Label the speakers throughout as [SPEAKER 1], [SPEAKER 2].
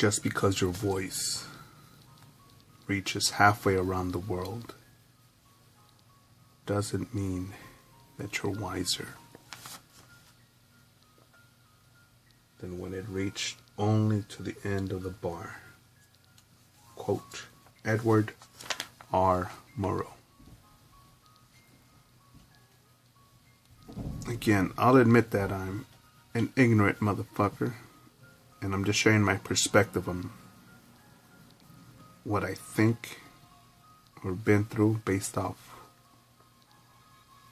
[SPEAKER 1] Just because your voice reaches halfway around the world doesn't mean that you're wiser than when it reached only to the end of the bar. Quote, Edward R. Murrow. Again, I'll admit that I'm an ignorant motherfucker, and I'm just sharing my perspective on what I think or been through based off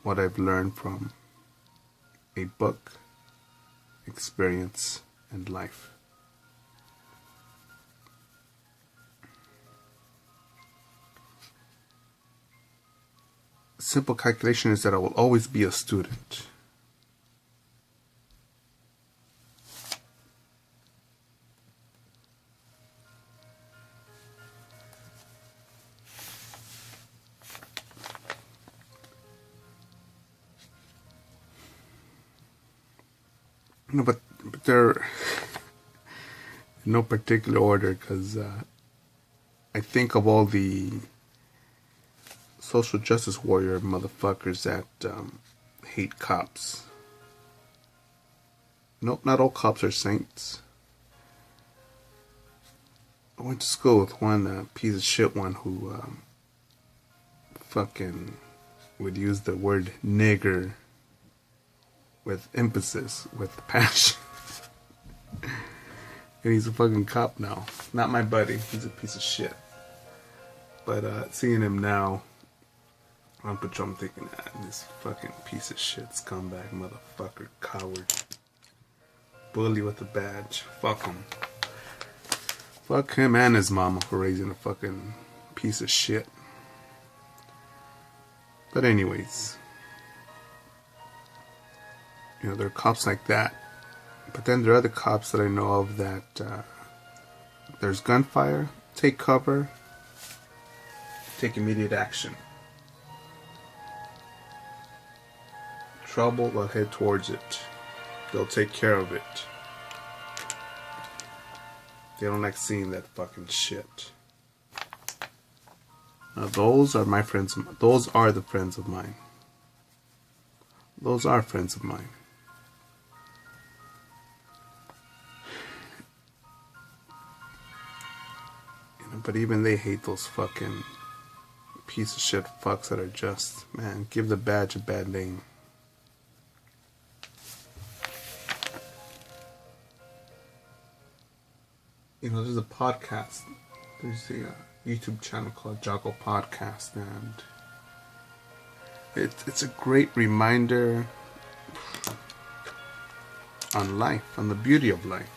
[SPEAKER 1] what I've learned from a book, experience, and life. Simple calculation is that I will always be a student. No, but they're in no particular order, because I think of all the social justice warrior motherfuckers that hate cops. Nope, not all cops are saints. I went to school with one piece of shit one who fucking would use the word nigger with emphasis, with passion. And he's a fucking cop now. Not my buddy, he's a piece of shit. But seeing him now on patrol, I'm thinking, this fucking piece of shit, scumbag, motherfucker, coward, bully with a badge. Fuck him. Fuck him and his mama for raising a fucking piece of shit. But anyways, you know, there are cops like that. But then there are other cops that I know of that there's gunfire, take cover, take immediate action. Trouble, they'll head towards it. They'll take care of it. They don't like seeing that fucking shit. Now those are my friends. Those are the friends of mine. Those are friends of mine. But even they hate those fucking piece of shit fucks that are just, man, give the badge a bad name. You know, there's a podcast. There's a YouTube channel called Joggle Podcast, and it's a great reminder on life, on the beauty of life.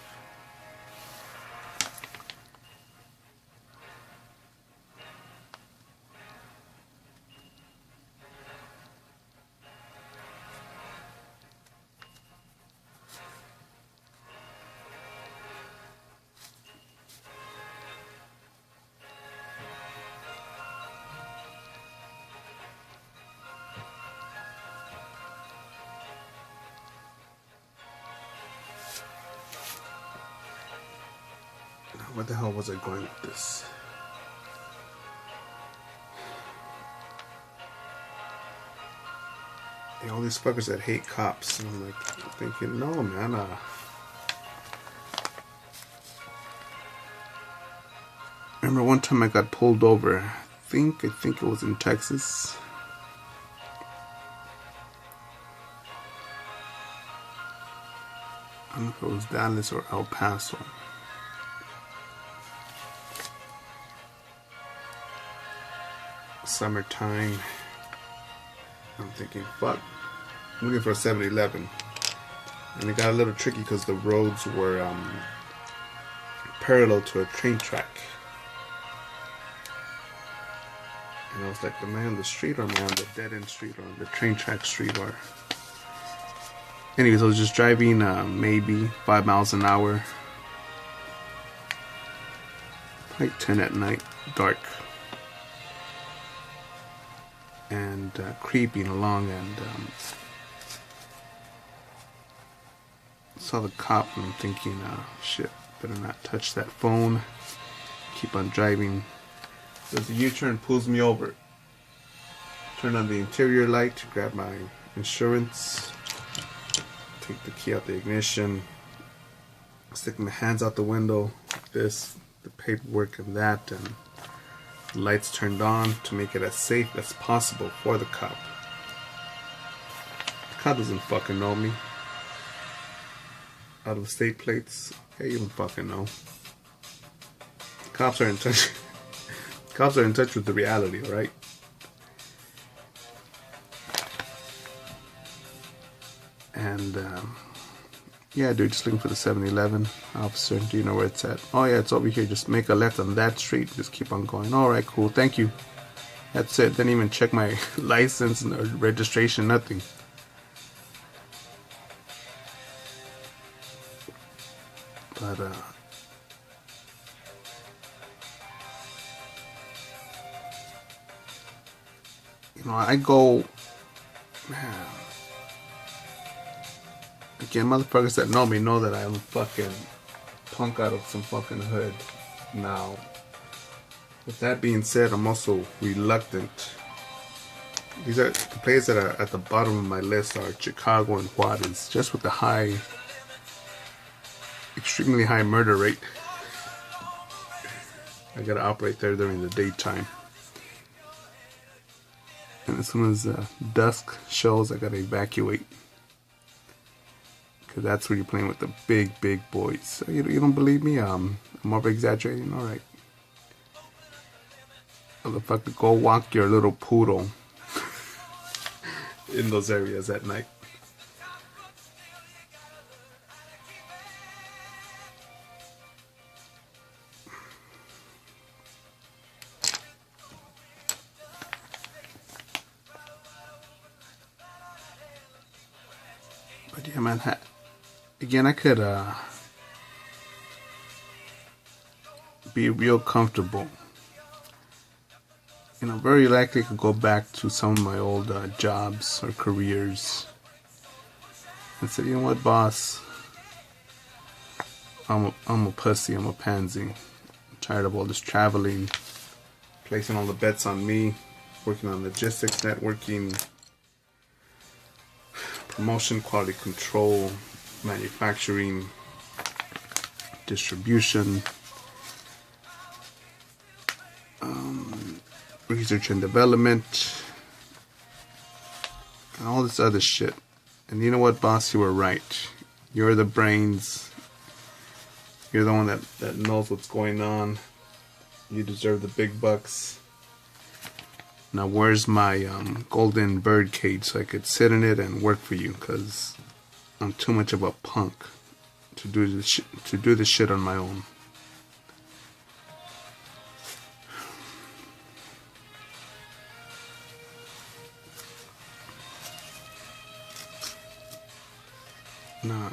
[SPEAKER 1] Where the hell was I going with this? Yeah, all these fuckers that hate cops. And I'm like thinking, no man, I remember one time I got pulled over. I think it was in Texas. I don't know if it was Dallas or El Paso. Summertime. I'm thinking, fuck, I'm looking for a 7-Eleven. And it got a little tricky because the roads were parallel to a train track. And I was like, am I on the street or am I on the dead end street or on the train track street? Or anyways, I was just driving maybe 5 miles an hour, like 10 at night, dark. And creeping along, and saw the cop, and I'm thinking, shit, Better not touch that phone. Keep on driving. Does the U-turn, pulls me over. Turn on the interior light, grab my insurance, take the key out the ignition, stick my hands out the window, this, the paperwork and that, and the lights turned on to make it as safe as possible for the cop. The cop doesn't fucking know me. Out of state plates, yeah, you don't fucking know. Cops are in touch. Cops are in touch with the reality, right? And yeah, dude, just looking for the 7-Eleven. Officer, do you know where it's at? Oh yeah, it's over here. Just make a left on that street. Just keep on going. All right, cool. Thank you. That's it. Didn't even check my license or registration. Nothing. But you know, I go, man. Again, motherfuckers that know me know that I'm fucking punk out of some fucking hood. Now, with that being said, I'm also reluctant. These are the places that are at the bottom of my list are Chicago and Juarez, just with the high, extremely high murder rate. I gotta operate there during the daytime. And as soon as dusk shows, I gotta evacuate. Because that's where you're playing with the big, big boys. So you don't believe me? I'm over exaggerating? Alright. Motherfucker, go walk your little poodle in those areas at night. But yeah, man, again, I could be real comfortable. You know, very likely I could go back to some of my old jobs or careers and say, you know what, boss, I'm a pussy, I'm a pansy. I'm tired of all this traveling, placing all the bets on me, working on logistics, networking, promotion, quality control, manufacturing, distribution, research and development, and all this other shit. And you know what, boss, you were right. You're the brains. You're the one that knows what's going on. You deserve the big bucks. Now where's my golden bird cage so I could sit in it and work for you? Because I'm too much of a punk to do this shit on my own. No.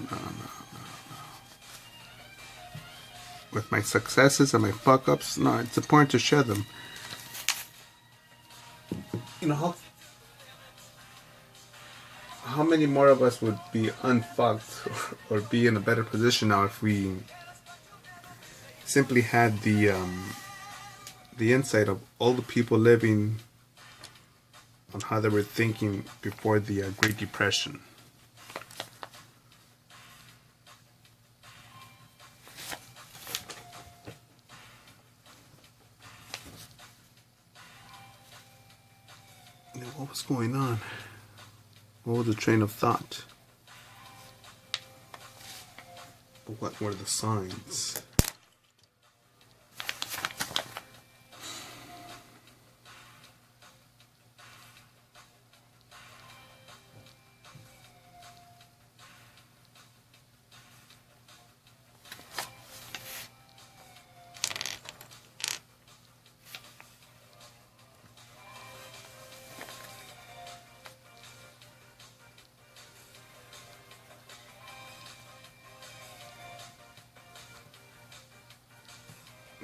[SPEAKER 1] With my successes and my fuck-ups, no, it's important to share them. You know, how many more of us would be unfucked or be in a better position now if we simply had the insight of all the people living on how they were thinking before the Great Depression. What was going on? What was the train of thought? What were the signs?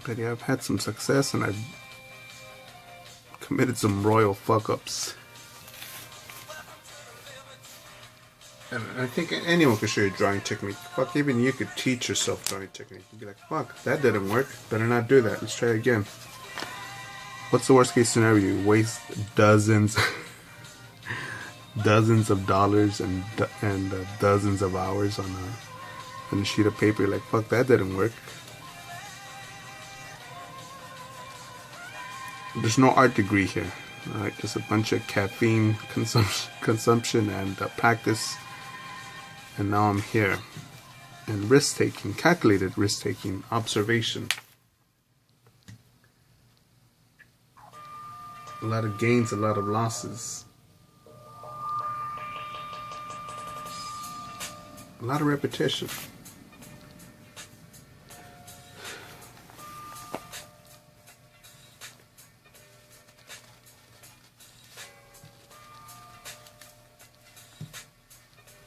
[SPEAKER 1] But yeah, I've had some success and I've committed some royal fuck-ups. And I think anyone could show you drawing technique. Fuck, even you could teach yourself drawing technique. You'd be like, fuck, that didn't work. Better not do that. Let's try again. What's the worst case scenario? You waste dozens, dozens of dollars and dozens of hours on a sheet of paper. You're like, fuck, that didn't work. There's no art degree here. Alright, just a bunch of caffeine consumption and practice. And now I'm here. And risk-taking, calculated risk-taking, observation. A lot of gains, a lot of losses. A lot of repetition.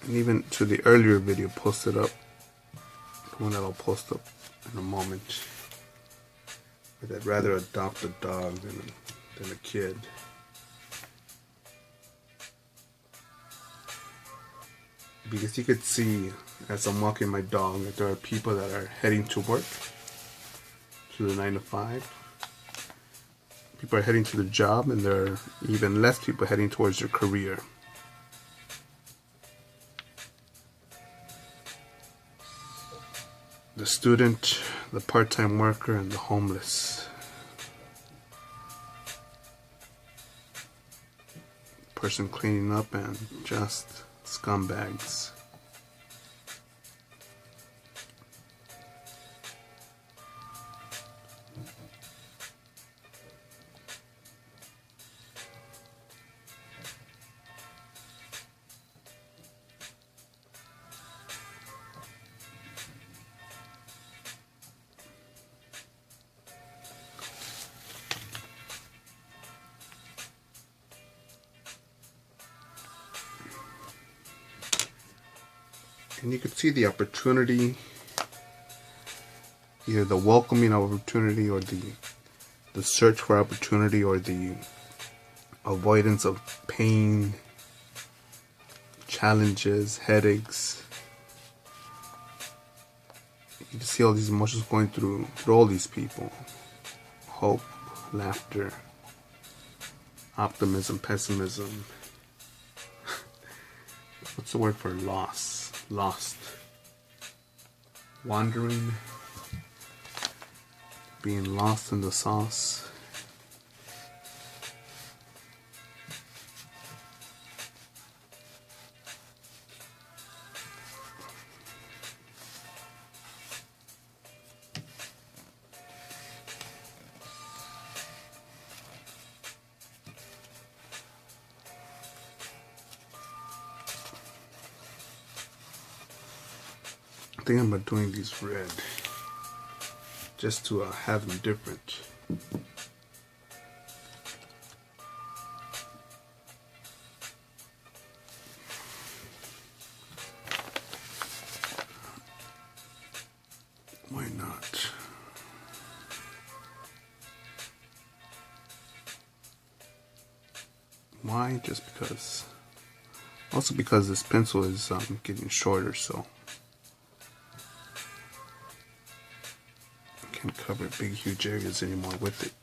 [SPEAKER 1] And even to the earlier video posted up, the one that I'll post up in a moment, but I'd rather adopt a dog than a kid. Because you could see as I'm walking my dog that there are people that are heading to work, to the 9 to 5. People are heading to the job, and there are even less people heading towards their career. The student, the part-time worker, and the homeless. Person cleaning up, and just scumbags. And you could see the opportunity, either the welcoming of opportunity, or the search for opportunity, or the avoidance of pain, challenges, headaches. You can see all these emotions going through all these people. Hope, laughter, optimism, pessimism. What's the word for loss? Lost. Wandering. Being lost in the sauce. I think I'm doing these red just to have them different. Why not? Why? Just because. Also because this pencil is getting shorter, so can't cover big huge areas anymore with it.